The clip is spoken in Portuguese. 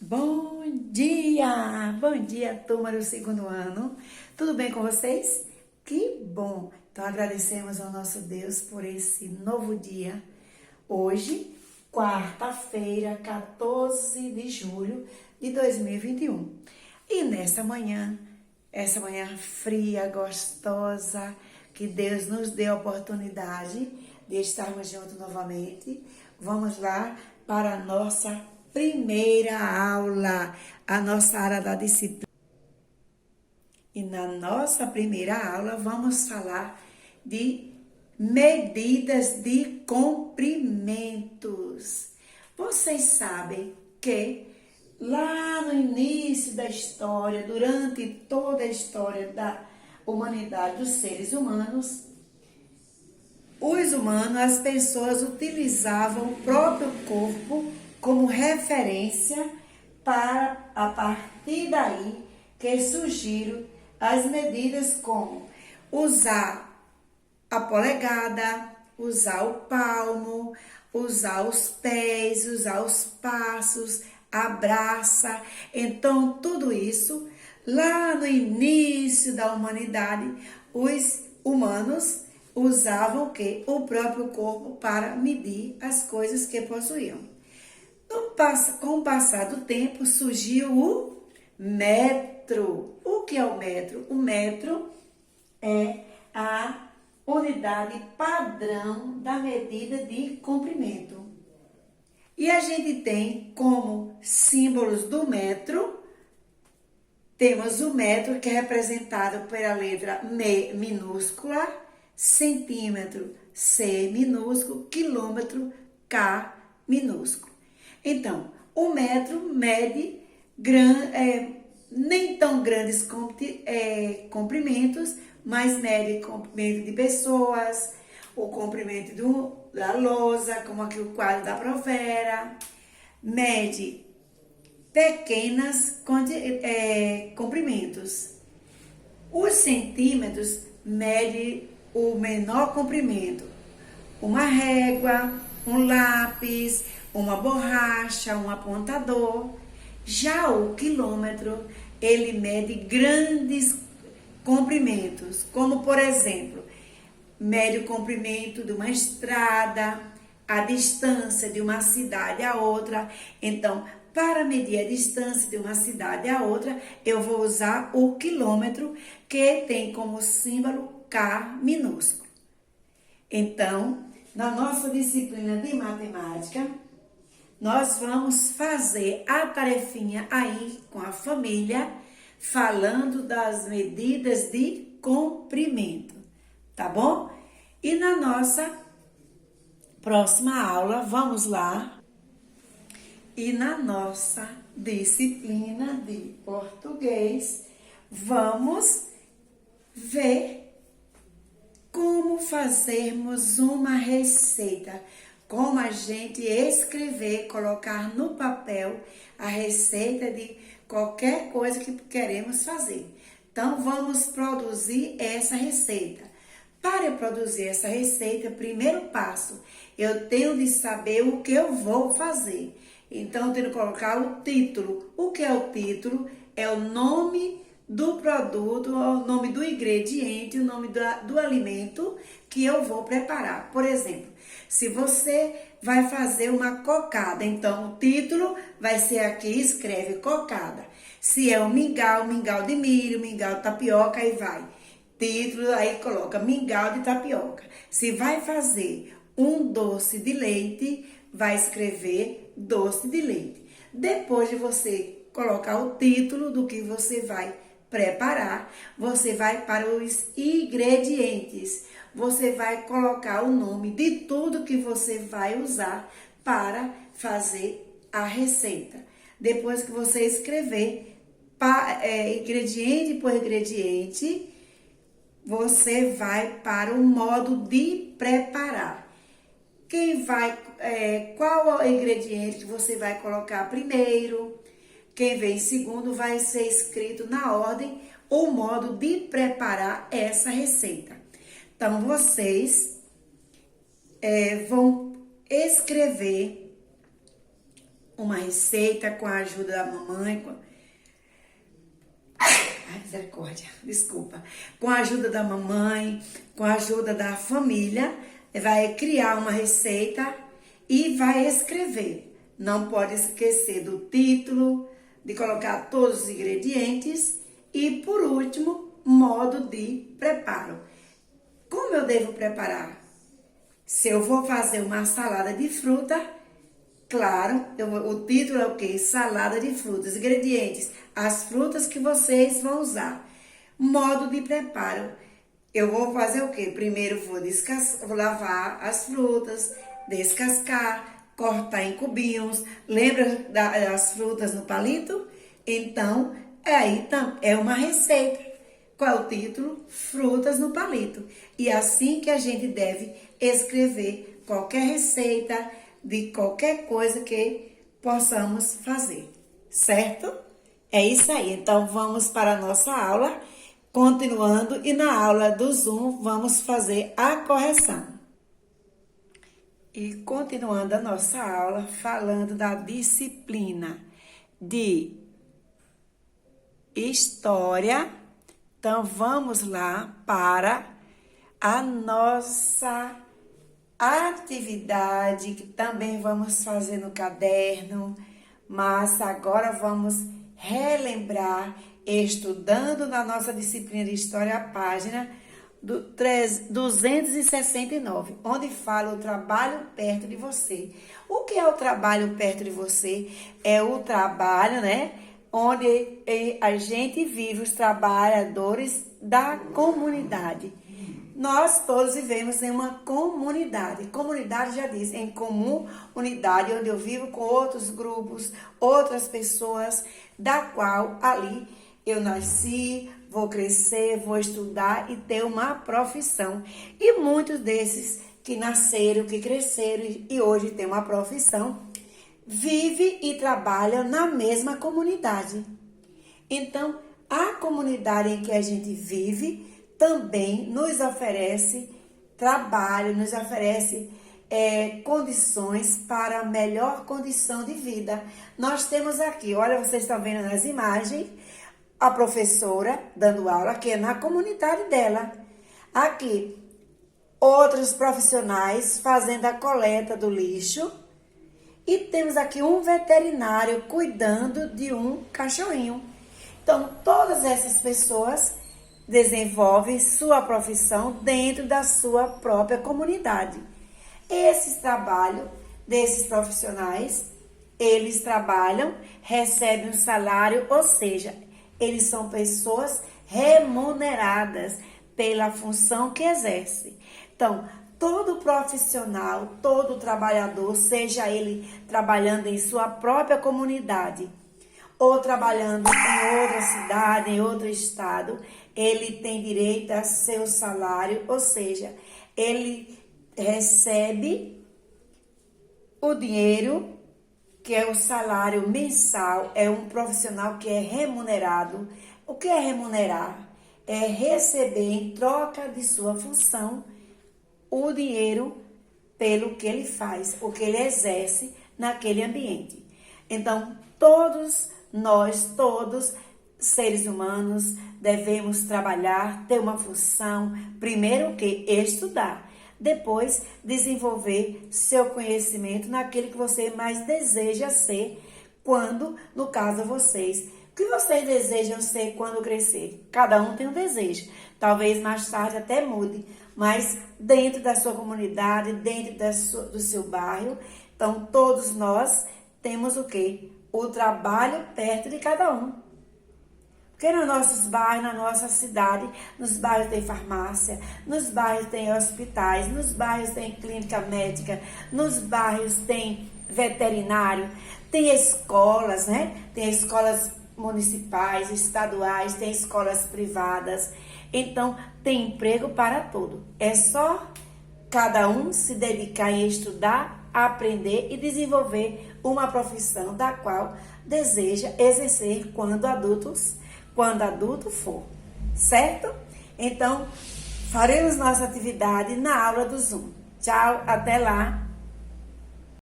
Bom dia, turma do segundo ano. Tudo bem com vocês? Que bom! Então agradecemos ao nosso Deus por esse novo dia. Hoje, quarta-feira, 14 de julho de 2021. E nessa manhã, essa manhã fria, gostosa, que Deus nos deu a oportunidade de estarmos juntos novamente. Vamos lá para a nossa primeira aula, a nossa área da disciplina. E na nossa primeira aula vamos falar de medidas de comprimentos. Vocês sabem que lá no início da história, durante toda a história da humanidade, dos seres humanos, as pessoas utilizavam o próprio corpo como referência para, a partir daí, que surgiram as medidas como usar a polegada, usar o palmo, usar os pés, usar os passos, a braça. Então, tudo isso, lá no início da humanidade, os humanos usavam o quê? O próprio corpo para medir as coisas que possuíam. Com o passar do tempo, surgiu o metro. O que é o metro? O metro é a unidade padrão da medida de comprimento. E a gente tem como símbolos do metro, temos o metro, que é representado pela letra M minúscula, centímetro C minúsculo, quilômetro K minúsculo. Então, o metro mede nem tão grandes comprimentos, mas mede comprimento de pessoas, o comprimento da lousa, como aqui o quadro da Provera, mede pequenos comprimentos. Os centímetros mede o menor comprimento, uma régua, um lápis, uma borracha, um apontador. Já o quilômetro, ele mede grandes comprimentos, como por exemplo, mede o comprimento de uma estrada, a distância de uma cidade a outra. Então, para medir a distância de uma cidade a outra, eu vou usar o quilômetro, que tem como símbolo K minúsculo. Então, na nossa disciplina de matemática, nós vamos fazer a tarefinha aí com a família, falando das medidas de comprimento, tá bom? E na nossa próxima aula, vamos lá. E na nossa disciplina de português, vamos ver como fazermos uma receita. Como a gente escrever, colocar no papel a receita de qualquer coisa que queremos fazer. Então, vamos produzir essa receita. Para eu produzir essa receita, primeiro passo, eu tenho de saber o que eu vou fazer. Então, eu tenho que colocar o título. O que é o título? É o nome do produto, o nome do ingrediente, o nome do alimento que eu vou preparar. Por exemplo, se você vai fazer uma cocada, então o título vai ser aqui, escreve cocada. Se é um mingau de milho, mingau de tapioca, aí vai. Título, aí coloca mingau de tapioca. Se vai fazer um doce de leite, vai escrever doce de leite. Depois de você colocar o título do que você vai preparar, você vai para os ingredientes. Você vai colocar o nome de tudo que você vai usar para fazer a receita. Depois que você escrever ingrediente por ingrediente, você vai para o modo de preparar. Qual é o ingrediente que você vai colocar primeiro? Quem vem em segundo vai ser escrito na ordem o modo de preparar essa receita. Então, vocês vão escrever uma receita com a ajuda da mamãe, misericórdia, desculpa. Com a ajuda da mamãe, com a ajuda da família, vai criar uma receita e vai escrever. Não pode esquecer do título, de colocar todos os ingredientes e, por último, modo de preparo. Como eu devo preparar? Se eu vou fazer uma salada de fruta, claro, o título é o quê? Salada de frutas. Ingredientes, as frutas que vocês vão usar. Modo de preparo. Eu vou fazer o quê? Primeiro vou lavar as frutas, descascar, cortar em cubinhos. Lembra das frutas no palito? Então, aí é uma receita. Qual é o título? Frutas no palito. E é assim que a gente deve escrever qualquer receita de qualquer coisa que possamos fazer, certo? É isso aí. Então, vamos para a nossa aula, continuando, e na aula do Zoom vamos fazer a correção. E continuando a nossa aula, falando da disciplina de História. Então, vamos lá para a nossa atividade, que também vamos fazer no caderno, mas agora vamos relembrar, estudando na nossa disciplina de História, a página 269, onde fala o trabalho perto de você. O que é o trabalho perto de você? É o trabalho, né? Onde a gente vive, os trabalhadores da comunidade. Nós todos vivemos em uma comunidade. Comunidade já diz, em comum unidade, onde eu vivo com outros grupos, outras pessoas, da qual ali eu nasci, vou crescer, vou estudar e ter uma profissão. E muitos desses que nasceram, que cresceram e hoje têm uma profissão, vive e trabalha na mesma comunidade. Então, a comunidade em que a gente vive também nos oferece trabalho, nos oferece condições para a melhor condição de vida. Nós temos aqui, olha, vocês estão vendo nas imagens, a professora dando aula, que é na comunidade dela. Aqui, outros profissionais fazendo a coleta do lixo. E temos aqui um veterinário cuidando de um cachorrinho. Então, todas essas pessoas desenvolvem sua profissão dentro da sua própria comunidade. Esse trabalho desses profissionais, eles trabalham, recebem um salário, ou seja, eles são pessoas remuneradas pela função que exercem. Então, todo profissional, todo trabalhador, seja ele trabalhando em sua própria comunidade ou trabalhando em outra cidade, em outro estado, ele tem direito a seu salário, ou seja, ele recebe o dinheiro, que é o salário mensal, é um profissional que é remunerado. O que é remunerar? É receber em troca de sua função o dinheiro pelo que ele faz, o que ele exerce naquele ambiente. Então, todos nós, todos seres humanos, devemos trabalhar, ter uma função, primeiro o que? Estudar. Depois, desenvolver seu conhecimento naquilo que você mais deseja ser, quando, no caso, vocês. O que vocês desejam ser quando crescer? Cada um tem um desejo. Talvez mais tarde até mude, mas dentro da sua comunidade, dentro do seu bairro. Então, todos nós temos o quê? O trabalho perto de cada um. Porque nos nossos bairros, na nossa cidade, nos bairros tem farmácia, nos bairros tem hospitais, nos bairros tem clínica médica, nos bairros tem veterinário, tem escolas, né? Tem escolas municipais, estaduais, tem escolas privadas. Então, tem emprego para todo. É só cada um se dedicar em estudar, aprender e desenvolver uma profissão da qual deseja exercer quando adulto for, certo? Então, faremos nossa atividade na aula do Zoom. Tchau, até lá!